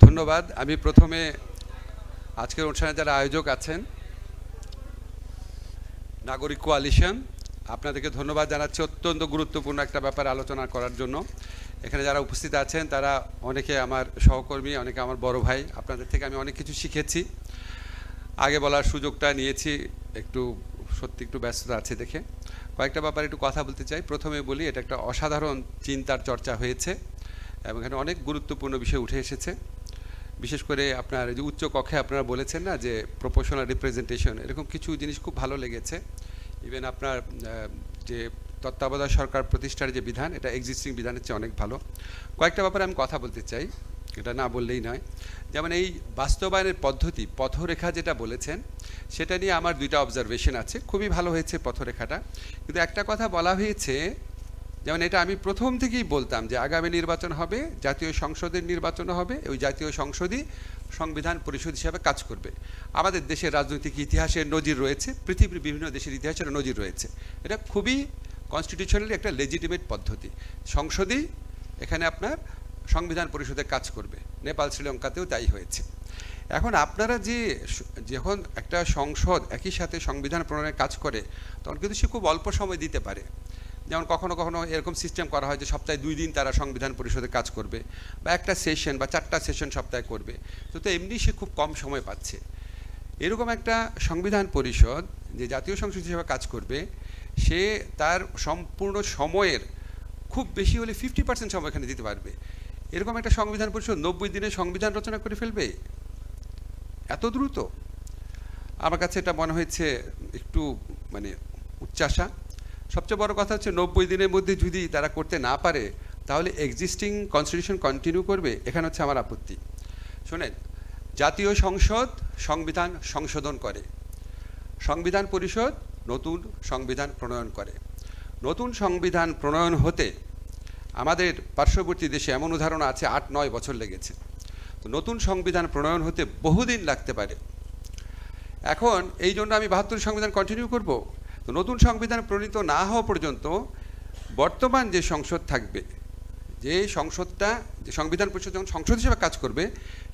ধন্যবাদ। আমি প্রথমে আজকের অনুষ্ঠানে যারা আয়োজক আছেন, নাগরিক কোয়ালিশন, আপনাদেরকে ধন্যবাদ জানাচ্ছি অত্যন্ত গুরুত্বপূর্ণ একটা ব্যাপার আলোচনা করার জন্য। এখানে যারা উপস্থিত আছেন তারা অনেকে আমার সহকর্মী, অনেকে আমার বড় ভাই। আপনাদের থেকে আমি অনেক কিছু শিখেছি, আগে বলার সুযোগটা নিয়েছি, সত্যি একটু ব্যস্ততা আছে দেখে কয়েকটা ব্যাপারে একটু কথা বলতে চাই। প্রথমে বলি, এটা একটা অসাধারণ চিন্তার চর্চা হয়েছে এবং এখানে অনেক গুরুত্বপূর্ণ বিষয় উঠে এসেছে। বিশেষ করে আপনার যে উচ্চ কক্ষে আপনারা বলেছেন না যে প্রপোর্শনাল রিপ্রেজেন্টেশন, এরকম কিছু জিনিস খুব ভালো লেগেছে। ইভেন আপনার যে তত্ত্বাবধায়ক সরকার প্রতিষ্ঠার যে বিধান, এটা এক্সিস্টিং বিধানের চেয়ে অনেক ভালো। কয়েকটা ব্যাপারে আমি কথা বলতে চাই, এটা না বললেই নয়। যেমন এই বাস্তবায়নের পদ্ধতি, পথরেখা যেটা বলেছেন, সেটা নিয়ে আমার দুইটা অবজারভেশন আছে। খুবই ভালো হয়েছে পথরেখাটা, কিন্তু একটা কথা বলা হয়েছে, যেমন এটা আমি প্রথম থেকেই বলতাম যে আগামী নির্বাচন হবে, জাতীয় সংসদের নির্বাচন হবে, ওই জাতীয় সংসদই সংবিধান পরিষদ হিসাবে কাজ করবে। আমাদের দেশের রাজনৈতিক ইতিহাসের নজির রয়েছে, পৃথিবীর বিভিন্ন দেশের ইতিহাসের নজির রয়েছে। এটা খুবই কনস্টিটিউশনালি একটা লেজিটিমেট পদ্ধতি। সংসদই এখানে আপনার সংবিধান পরিষদে কাজ করবে। নেপাল, শ্রীলঙ্কাতেও তাই হয়েছে। এখন আপনারা যখন একটা সংসদ একই সাথে সংবিধান প্রণয়নের কাজ করে, তখন কিন্তু সে খুব অল্প সময় দিতে পারে। যেমন কখনো কখনো এরকম সিস্টেম করা হয় যে সপ্তাহে 2 দিন তারা সংবিধান পরিষদে কাজ করবে, বা একটা সেশন বা 4টা সেশন সপ্তাহে করবে। তো এমনি সে খুব কম সময় পাচ্ছে। এরকম একটা সংবিধান পরিষদ যে জাতীয় সংসদ হিসেবে কাজ করবে, সে তার সম্পূর্ণ সময়ের খুব বেশি হলে 50% সময় এখানে দিতে পারবে। এরকম একটা সংবিধান পরিষদ 90 দিনে সংবিধান রচনা করে ফেলবে এত দ্রুত? আমার কাছে এটা মনে হয়েছে একটু উচ্চাশা। সবচেয়ে বড় কথা হচ্ছে 90 দিনের মধ্যে যদি তারা করতে না পারে, তাহলে এক্সিস্টিং কনস্টিটিউশন কন্টিনিউ করবে। এখানে হচ্ছে আমার আপত্তি। শোনেন, জাতীয় সংসদ সংবিধান সংশোধন করে, সংবিধান পরিষদ নতুন সংবিধান প্রণয়ন করে। নতুন সংবিধান প্রণয়ন হতে আমাদের পার্শ্ববর্তী দেশে এমন উদাহরণ আছে 8-9 বছর লেগেছে। তো নতুন সংবিধান প্রণয়ন হতে বহুদিন লাগতে পারে। এখন এই জন্য আমি 72 সংবিধান কন্টিনিউ করব? তো নতুন সংবিধান প্রণীত না হওয়া পর্যন্ত বর্তমান যে সংসদ থাকবে, যে সংসদটা, যে সংবিধান পরিষদ যখন সংসদ হিসেবে কাজ করবে,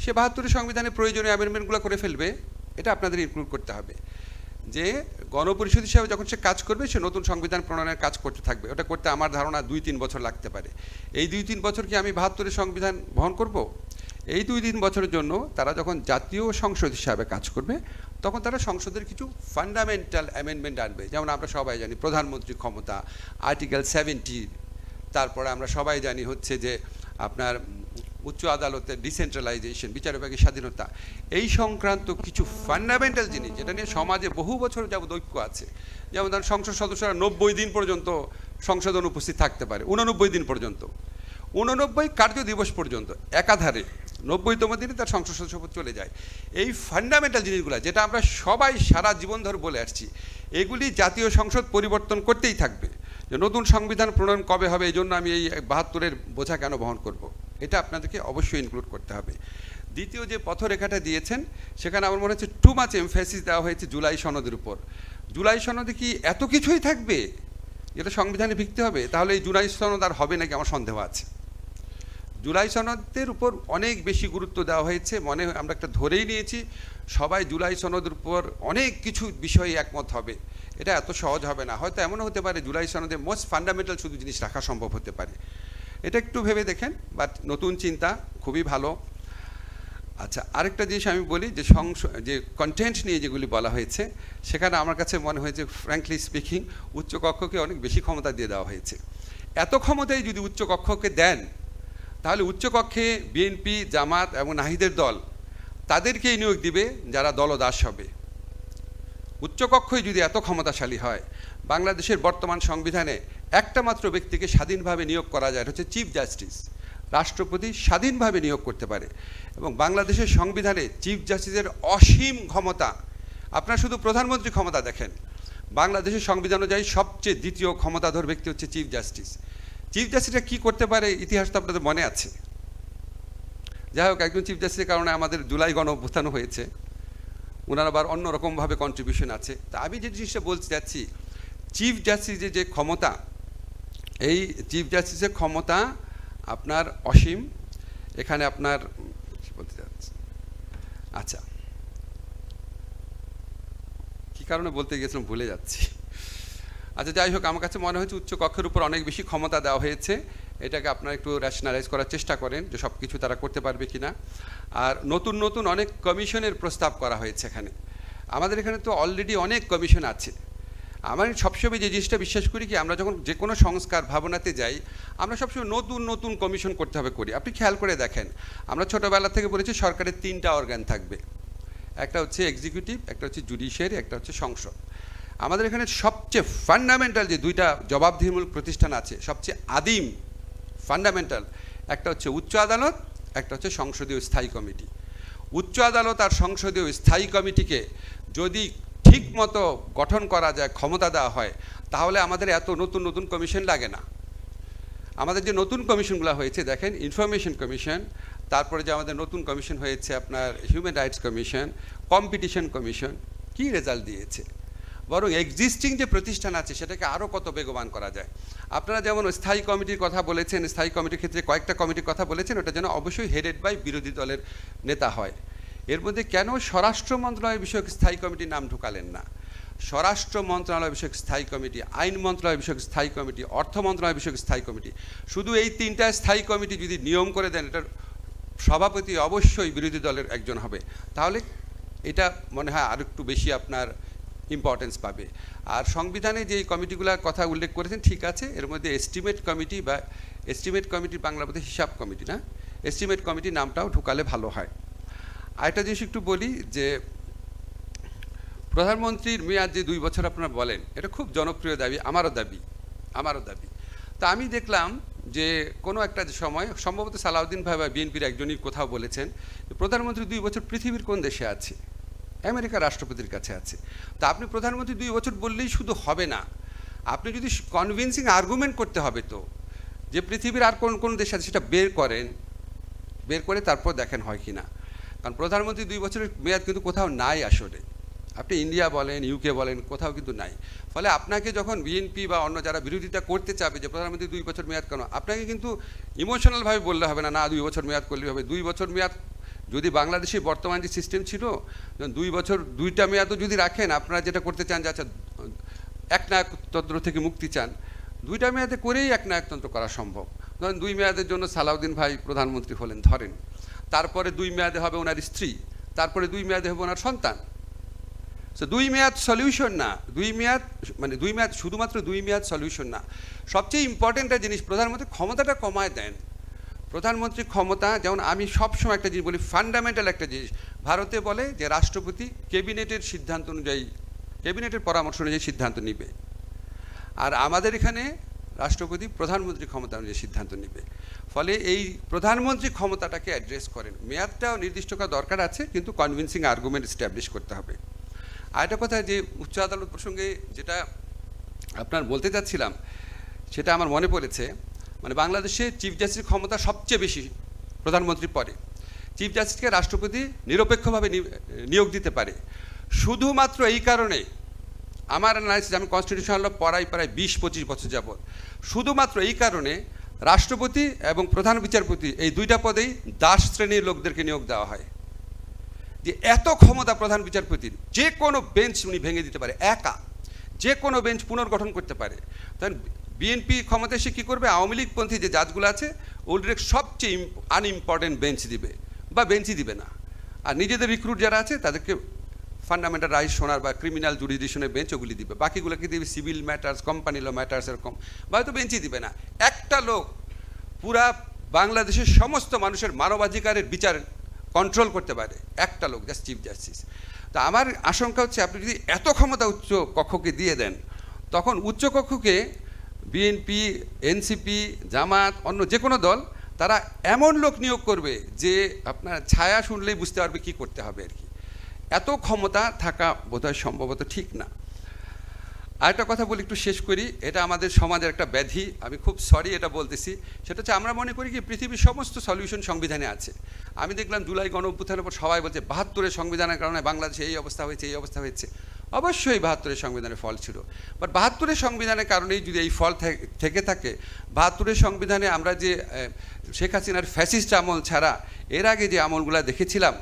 সে 72 সংবিধানের প্রয়োজনীয় অ্যামেন্ডমেন্টগুলো করে ফেলবে। এটা আপনাদের ইনক্লুড করতে হবে যে গণপরিষদ হিসাবে যখন সে কাজ করবে, সে নতুন সংবিধান প্রণয়নের কাজ করতে থাকবে। ওটা করতে আমার ধারণা 2-3 বছর লাগতে পারে। এই 2-3 বছর কি আমি 72 সংবিধান বহন করব? এই 2-3 বছরের জন্য তারা যখন জাতীয় সংসদ হিসাবে কাজ করবে, তখন তারা সংসদের কিছু ফান্ডামেন্টাল অ্যামেন্ডমেন্ট আনবে। যেমন আমরা সবাই জানি প্রধানমন্ত্রী ক্ষমতা, আর্টিকেল 70, তারপরে আমরা সবাই জানি হচ্ছে যে আপনার উচ্চ আদালতের ডিসেন্ট্রালাইজেশন, বিচার বিভাগের স্বাধীনতা, এই সংক্রান্ত কিছু ফান্ডামেন্টাল জিনিস যেটা নিয়ে সমাজে বহু বছর যাবৎ ঐক্য আছে। যেমন ধরুন, সংসদ সদস্যরা 90 দিন পর্যন্ত সংসদে অনুপস্থিত থাকতে পারে, 89 দিন পর্যন্ত, 89 কার্য দিবস পর্যন্ত একাধারে 90তম দিনে তার সংসদ সদস্যপদ চলে যায়। এই ফান্ডামেন্টাল জিনিসগুলো যেটা আমরা সবাই সারা জীবন ধরে বলে আসছি, এগুলি জাতীয় সংসদ পরিবর্তন করতেই থাকবে। যে নতুন সংবিধান প্রণয়ন কবে হবে, এই জন্য আমি এই 72-এর বোঝা কেন বহন করব? এটা আপনাদেরকে অবশ্যই ইনক্লুড করতে হবে। দ্বিতীয় যে পথরেখাটা দিয়েছেন, সেখানে আমার মনে হচ্ছে টু মাচ এমফেসিস দেওয়া হয়েছে জুলাই সনদের উপর। জুলাই সনদে কি এত কিছুই থাকবে যেটা সংবিধানে ভিত্তি হবে? তাহলে এই জুলাই সনদ আর হবে নাকি আমার সন্দেহ আছে। জুলাই সনদের উপর অনেক বেশি গুরুত্ব দেওয়া হয়েছে। আমরা একটা ধরেই নিয়েছি সবাই জুলাই সনদের উপর অনেক কিছু বিষয়ে একমত হবে। এটা এত সহজ হবে না। হয়তো এমনও হতে পারে জুলাই সনদে মোস্ট ফান্ডামেন্টাল শুধু জিনিস রাখা সম্ভব হতে পারে। এটা একটু ভেবে দেখেন। বাট নতুন চিন্তা, খুবই ভালো। আচ্ছা, আরেকটা জিনিস আমি বলি, যে কন্টেন্ট নিয়ে যেগুলি বলা হয়েছে, সেখানে আমার কাছে মনে হয়েছে ফ্র্যাঙ্কলি স্পিকিং উচ্চকক্ষকে অনেক বেশি ক্ষমতা দিয়ে দেওয়া হয়েছে। এত ক্ষমতাই যদি উচ্চকক্ষকে দেন, তাহলে উচ্চকক্ষে বিএনপি, জামাত এবং নাহিদের দল তাদেরকেই নিয়োগ দিবে যারা দলদাস হবে। উচ্চকক্ষই যদি এত ক্ষমতাশালী হয়, বাংলাদেশের বর্তমান সংবিধানে একটা মাত্র ব্যক্তিকে স্বাধীনভাবে নিয়োগ করা যায়, এটা হচ্ছে চিফ জাস্টিস। রাষ্ট্রপতি স্বাধীনভাবে নিয়োগ করতে পারে এবং বাংলাদেশের সংবিধানে চিফ জাস্টিসের অসীম ক্ষমতা। আপনারা শুধু প্রধানমন্ত্রী ক্ষমতা দেখেন, বাংলাদেশের সংবিধান অনুযায়ী সবচেয়ে দ্বিতীয় ক্ষমতাধর ব্যক্তি হচ্ছে চিফ জাস্টিস। চিফ জাস্টিসরা কী করতে পারে ইতিহাস তো আপনাদের মনে আছে। যাই হোক, একজন চিফ জাস্টিসের কারণে আমাদের জুলাই গণ অভ্যুত্থান হয়েছে। ওনার আবার অন্যরকমভাবে কন্ট্রিবিউশন আছে। তা আমি যে জিনিসটা বলতে যাচ্ছি, চিফ জাস্টিসের যে ক্ষমতা, এই চিফ জাস্টিসের ক্ষমতা আপনার অসীম। এখানে আপনার কি বলতে চাচ্ছি? আচ্ছা, কি কারণে বলতে গিয়েছিলাম ভুলে যাচ্ছি। আচ্ছা, যাই হোক, আমার কাছে মনে হচ্ছে উচ্চ কক্ষের উপর অনেক বেশি ক্ষমতা দেওয়া হয়েছে। এটাকে আপনারা একটু র্যাশনালাইজ করার চেষ্টা করেন যে সব কিছু তারা করতে পারবে কিনা। আর নতুন নতুন অনেক কমিশনের প্রস্তাব করা হয়েছে এখানে। আমাদের এখানে তো অলরেডি অনেক কমিশন আছে। আমার সবসময় যে জিনিসটা বিশ্বাস করি কি, আমরা যখন যে কোনো সংস্কার ভাবনাতে যাই, আমরা সবসময় নতুন নতুন কমিশন করতে হবে করি। আপনি খেয়াল করে দেখেন, আমরা ছোটোবেলা থেকে বলেছি সরকারের 3টা অর্গান থাকবে। একটা হচ্ছে এক্সিকিউটিভ, একটা হচ্ছে জুডিশিয়ারি, একটা হচ্ছে সংসদ। আমাদের এখানে সবচেয়ে ফান্ডামেন্টাল যে 2টা জবাবদিহিমূলক প্রতিষ্ঠান আছে, সবচেয়ে আদিম ফান্ডামেন্টাল, একটা হচ্ছে উচ্চ আদালত, একটা হচ্ছে সংসদীয় স্থায়ী কমিটি। উচ্চ আদালত আর সংসদীয় স্থায়ী কমিটিকে যদি ঠিক মতো গঠন করা যায়, ক্ষমতা দেওয়া হয়, তাহলে আমাদের এত নতুন নতুন কমিশন লাগে না। আমাদের যে নতুন কমিশনগুলো হয়েছে দেখেন, ইনফরমেশন কমিশন, তারপরে যে আমাদের নতুন কমিশন হয়েছে আপনার human rights commission, competition commission, কি রেজাল্ট দিয়েছে? বরং এক্সিস্টিং যে প্রতিষ্ঠান আছে সেটাকে আরও কত বেগবান করা যায়। আপনারা যেমন স্থায়ী কমিটির কথা বলেছেন, স্থায়ী কমিটির ক্ষেত্রে কয়েকটা কমিটির কথা বলেছেন, ওটা যেন অবশ্যই হেডেড বাই বিরোধী দলের নেতা হয়। এর মধ্যে কেন স্বরাষ্ট্র মন্ত্রণালয় বিষয়ক স্থায়ী কমিটির নাম ঢুকালেন না? স্বরাষ্ট্র মন্ত্রণালয় বিষয়ক স্থায়ী কমিটি, আইন মন্ত্রণালয় বিষয়ক স্থায়ী কমিটি, অর্থ মন্ত্রণালয় বিষয়ক স্থায়ী কমিটি, শুধু এই 3টা স্থায়ী কমিটি যদি নিয়ম করে দেন, এটার সভাপতি অবশ্যই বিরোধী দলের একজন হবে, তাহলে এটা মনে হয় আর একটু বেশি আপনার ইম্পর্টেন্স পাবে। আর সংবিধানে যে কমিটিগুলোর কথা উল্লেখ করেছেন ঠিক আছে, এর মধ্যে এস্টিমেট কমিটি বা এস্টিমেট কমিটির বাংলা বলতে হিসাব কমিটি না, এস্টিমেট কমিটি নামটাও ঢুকালে ভালো হয়। আরেকটা জিনিস একটু বলি যে প্রধানমন্ত্রীর মেয়াদ যে 2 বছর আপনারা বলেন, এটা খুব জনপ্রিয় দাবি, আমারও দাবি। তা আমি দেখলাম যে কোনো একটা সময় সম্ভবত সালাউদ্দিন ভাই বা বিএনপির একজনই কোথাও বলেছেন প্রধানমন্ত্রী 2 বছর পৃথিবীর কোন দেশে আছে? আমেরিকার রাষ্ট্রপতির কাছে আছে। তা আপনি প্রধানমন্ত্রী 2 বছর বললেই শুধু হবে না, আপনি যদি কনভিন্সিং আর্গুমেন্ট করতে হবে তো, যে পৃথিবীর আর কোন কোন দেশ আছে সেটা বের করে তারপর দেখেন হয় কি না। কারণ প্রধানমন্ত্রী 2 বছরের মেয়াদ কিন্তু কোথাও নাই আসলে। আপনি ইন্ডিয়া বলেন, ইউকে বলেন, কোথাও কিন্তু নাই। ফলে আপনাকে যখন বিএনপি বা অন্য যারা বিরোধিতা করতে চাবে যে প্রধানমন্ত্রী 2 বছর মেয়াদ কেন, আপনাকে কিন্তু ইমোশনালভাবে বললে হবে না, 2 বছর মেয়াদ করলেই হবে। 2 বছর মেয়াদ যদি বাংলাদেশে বর্তমান যে সিস্টেম ছিল, 2 বছর 2টা মেয়াদও যদি রাখেন, আপনারা যেটা করতে চান যে আচ্ছা একনায়কতন্ত্র থেকে মুক্তি চান, 2টা মেয়াদে করেই একনায়কতন্ত্র করা সম্ভব। ধরেন 2 মেয়াদের জন্য সালাউদ্দিন ভাই প্রধানমন্ত্রী হলেন ধরেন, তারপরে 2 মেয়াদে হবে ওনার স্ত্রী, তারপরে 2 মেয়াদে হবে ওনার সন্তান। সো 2 মেয়াদ সলিউশন না, 2 মেয়াদ শুধুমাত্র 2 মেয়াদ সলিউশন না। সবচেয়ে ইম্পর্টেন্ট জিনিস, প্রধানমন্ত্রী ক্ষমতাটা কমায় দেন। প্রধানমন্ত্রীর ক্ষমতা, যেমন আমি সবসময় একটা জিনিস বলি, ফান্ডামেন্টাল একটা জিনিস, ভারতে বলে যে রাষ্ট্রপতি ক্যাবিনেটের সিদ্ধান্ত অনুযায়ী, ক্যাবিনেটের পরামর্শ অনুযায়ী সিদ্ধান্ত নিবে। আর আমাদের এখানে রাষ্ট্রপতি প্রধানমন্ত্রীর ক্ষমতা অনুযায়ী সিদ্ধান্ত নেবে। ফলে এই প্রধানমন্ত্রী ক্ষমতাটাকে অ্যাড্রেস করেন। মেয়াদটাও নির্দিষ্ট করা দরকার আছে, কিন্তু কনভিন্সিং আর্গুমেন্ট এস্টাবলিশ করতে হবে। আরেকটা কথা, যে উচ্চ আদালত প্রসঙ্গে যেটা আপনার বলতে চাচ্ছিলাম, সেটা আমার মনে পড়েছে। বাংলাদেশে চিফ জাস্টিসের ক্ষমতা সবচেয়ে বেশি প্রধানমন্ত্রীর পরে। চিফ জাস্টিসকে রাষ্ট্রপতি নিরপেক্ষভাবে নিয়োগ দিতে পারে। শুধুমাত্র এই কারণে, আমার অ্যানালাইসিস, আমি কনস্টিটিউশনাল ল পড়াই প্রায় 20-25 বছর যাবৎ, শুধুমাত্র এই কারণে রাষ্ট্রপতি এবং প্রধান বিচারপতি এই 2টা পদেই দাস শ্রেণীর লোকদেরকে নিয়োগ দেওয়া হয়। যে এত ক্ষমতা প্রধান বিচারপতির, যে কোনো বেঞ্চ উনি ভেঙে দিতে পারে, একা যে কোনো বেঞ্চ পুনর্গঠন করতে পারে। তখন বিএনপি ক্ষমতা এসে কী করবে, আওয়ামী লীগপন্থী যে জাজগুলো আছে ওদের সবচেয়ে আনইম্পর্টেন্ট বেঞ্চ দিবে বা বেঞ্চই দিবে না। আর নিজেদের রিক্রুট যারা আছে তাদেরকে ফান্ডামেন্টাল রাইটস শোনার বা ক্রিমিনাল জুডিশনের বেঞ্চ ওগুলি দিবে, বাকিগুলোকে দিবে civil matters, company law matters, এরকম, বা হয়তো বেঞ্চই দিবে না। একটা লোক পুরা বাংলাদেশের সমস্ত মানুষের মানবাধিকারের বিচার কন্ট্রোল করতে পারে, একটা লোক, জাস্ট চিফ জাস্টিস। তো আমার আশঙ্কা হচ্ছে, আপনি যদি এত ক্ষমতা উচ্চ কক্ষকে দিয়ে দেন, তখন উচ্চ কক্ষকে বিএনপি, এনসিপি, জামাত, অন্য যে কোনো দল, তারা এমন লোক নিয়োগ করবে যে আপনার ছায়া শুনলেই বুঝতে পারবে কী করতে হবে আর কি। এত ক্ষমতা থাকা বোধহয় সম্ভবত ঠিক না। আরেকটা কথা বলি, একটু শেষ করি, এটা আমাদের সমাজের একটা ব্যাধি, আমি খুব সরি এটা বলতেছি। সেটা হচ্ছে, আমরা মনে করি কি পৃথিবীর সমস্ত সলিউশন সংবিধানে আছে। আমি দেখলাম জুলাই গণ অভ্যুত্থানের পর সবাই বলছে 72-এর সংবিধানের কারণে বাংলাদেশে এই অবস্থা হয়েছে, এই অবস্থা হয়েছে। অবশ্যই ৭২-এর সংবিধানের ফল ছিল, বাট ৭২-এর সংবিধানের কারণেই যদি এই ফল থেকে থাকে, ৭২-এর সংবিধানে আমরা যে শেখ হাসিনার ফ্যাসিস্ট আমল ছাড়া এর আগে যে আমলগুলো দেখেছিলাম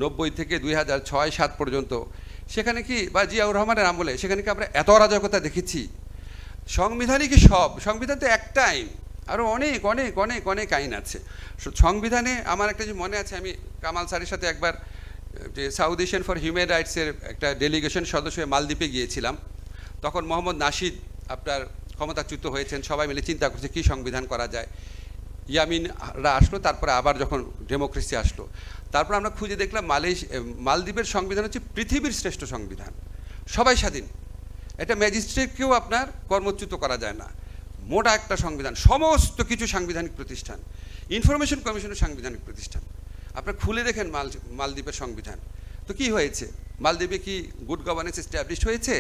৯০ থেকে ২০০৬-৭ পর্যন্ত, সেখানে কি, বা জিয়াউর রহমানের আমলে, সেখানে কি আমরা এত অরাজকতা দেখেছি? সংবিধানই কি সব? সংবিধান তো একটা আইন, আরও অনেক অনেক অনেক অনেক আইন আছে সংবিধানে। আমার একটা যে মনে আছে, আমি কামাল স্যারের সাথে একবার যে সাউথ এশিয়ান ফর হিউম্যান রাইটসের একটা ডেলিগেশন সদস্য হয়ে মালদ্বীপে গিয়েছিলাম। তখন মোহাম্মদ নাশিদ আপনার ক্ষমতাচ্যুত হয়েছেন, সবাই মিলে চিন্তা করছে কী সংবিধান করা যায়। ইয়ামিনরা আসলো, তারপরে আবার যখন ডেমোক্রেসি আসলো, তারপর আমরা খুঁজে দেখলাম মালদ্বীপের সংবিধান হচ্ছে পৃথিবীর শ্রেষ্ঠ সংবিধান, সবাই স্বাধীন, এটা ম্যাজিস্ট্রেটকেও আপনার কর্মচ্যুত করা যায় না, মোটা একটা সংবিধান, সমস্ত কিছু সাংবিধানিক প্রতিষ্ঠান, ইনফরমেশন কমিশনের সাংবিধানিক প্রতিষ্ঠান। আপনার খুলে দেখেন মালদ্বীপের সংবিধান। তো কি হয়েছে? মালদ্বীপে কি গুড গভর্নেন্স এস্টাবলিশ হয়েছে?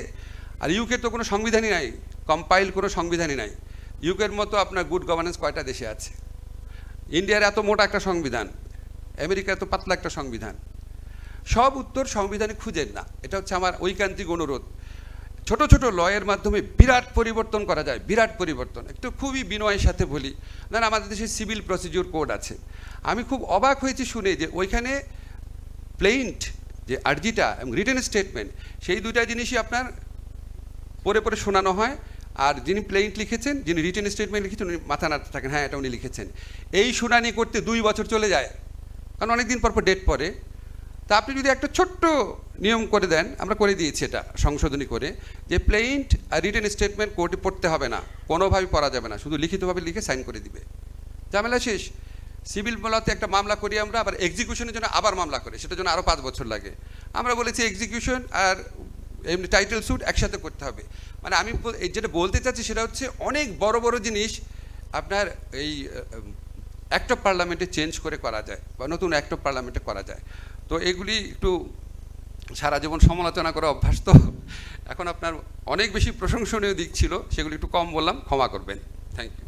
আর ইউকের তো কোনো সংবিধানই নাই, কম্পাইল কোনো সংবিধানই নাই। ইউকের মতো আপনার গুড গভর্নেন্স কয়টা দেশে আছে? ইন্ডিয়ার এত মোটা একটা সংবিধান, আমেরিকার এত পাতলা একটা সংবিধান। সব উত্তর সংবিধানে খুঁজেন না, এটা হচ্ছে আমার ঐকান্তিক অনুরোধ। ছোট ছোট লয়ের মাধ্যমে বিরাট পরিবর্তন করা যায়, বিরাট পরিবর্তন। একটু খুবই বিনয়ের সাথে বলি, ধরেন আমাদের দেশে সিভিল প্রসিডিউর কোড আছে, আমি খুব অবাক হয়েছি শুনে যে ওইখানে প্লেইন্ট যে আর্জিটা এবং রিটেন স্টেটমেন্ট, সেই দুইটা জিনিসই আপনার পড়ে পড়ে শোনানো হয়, আর যিনি প্লেইন্ট লিখেছেন, যিনি রিটেন স্টেটমেন্ট লিখেছেন, উনি মাথা নাড়তে থাকেন, হ্যাঁ এটা উনি লিখেছেন। এই শুনানি করতে 2 বছর চলে যায়, কারণ অনেকদিন পর ডেট পড়ে। তা আপনি যদি একটা ছোট্ট নিয়ম করে দেন, আমরা করে দিয়েছি এটা সংশোধনী করে, যে প্লেইন্ট আর রিটেন স্টেটমেন্ট কোর্টে পড়তে হবে না, কোনোভাবেই পড়া যাবে না, শুধু লিখিতভাবে লিখে সাইন করে দিবে, ঝামেলা শেষ। সিভিল বলাতে একটা মামলা করি আমরা, আবার এক্সিকিউশনের জন্য আবার মামলা করে, সেটার জন্য আরও 5 বছর লাগে। আমরা বলেছি এক্সিকিউশন আর এমনি টাইটেল স্যুট একসাথে করতে হবে। মানে আমি যেটা বলতে চাচ্ছি সেটা হচ্ছে অনেক বড় বড় জিনিস আপনার এই অ্যাক্ট অফ পার্লামেন্টে চেঞ্জ করে করা যায়, বা নতুন অ্যাক্ট অফ পার্লামেন্টে করা যায়। তো এগুলি একটু সারা জীবন সমালোচনা করা অভ্যাস, তো এখন আপনার অনেক বেশি প্রশংসনীয় দিক ছিল, সেগুলি একটু কম বললাম, ক্ষমা করবেন। Thank you.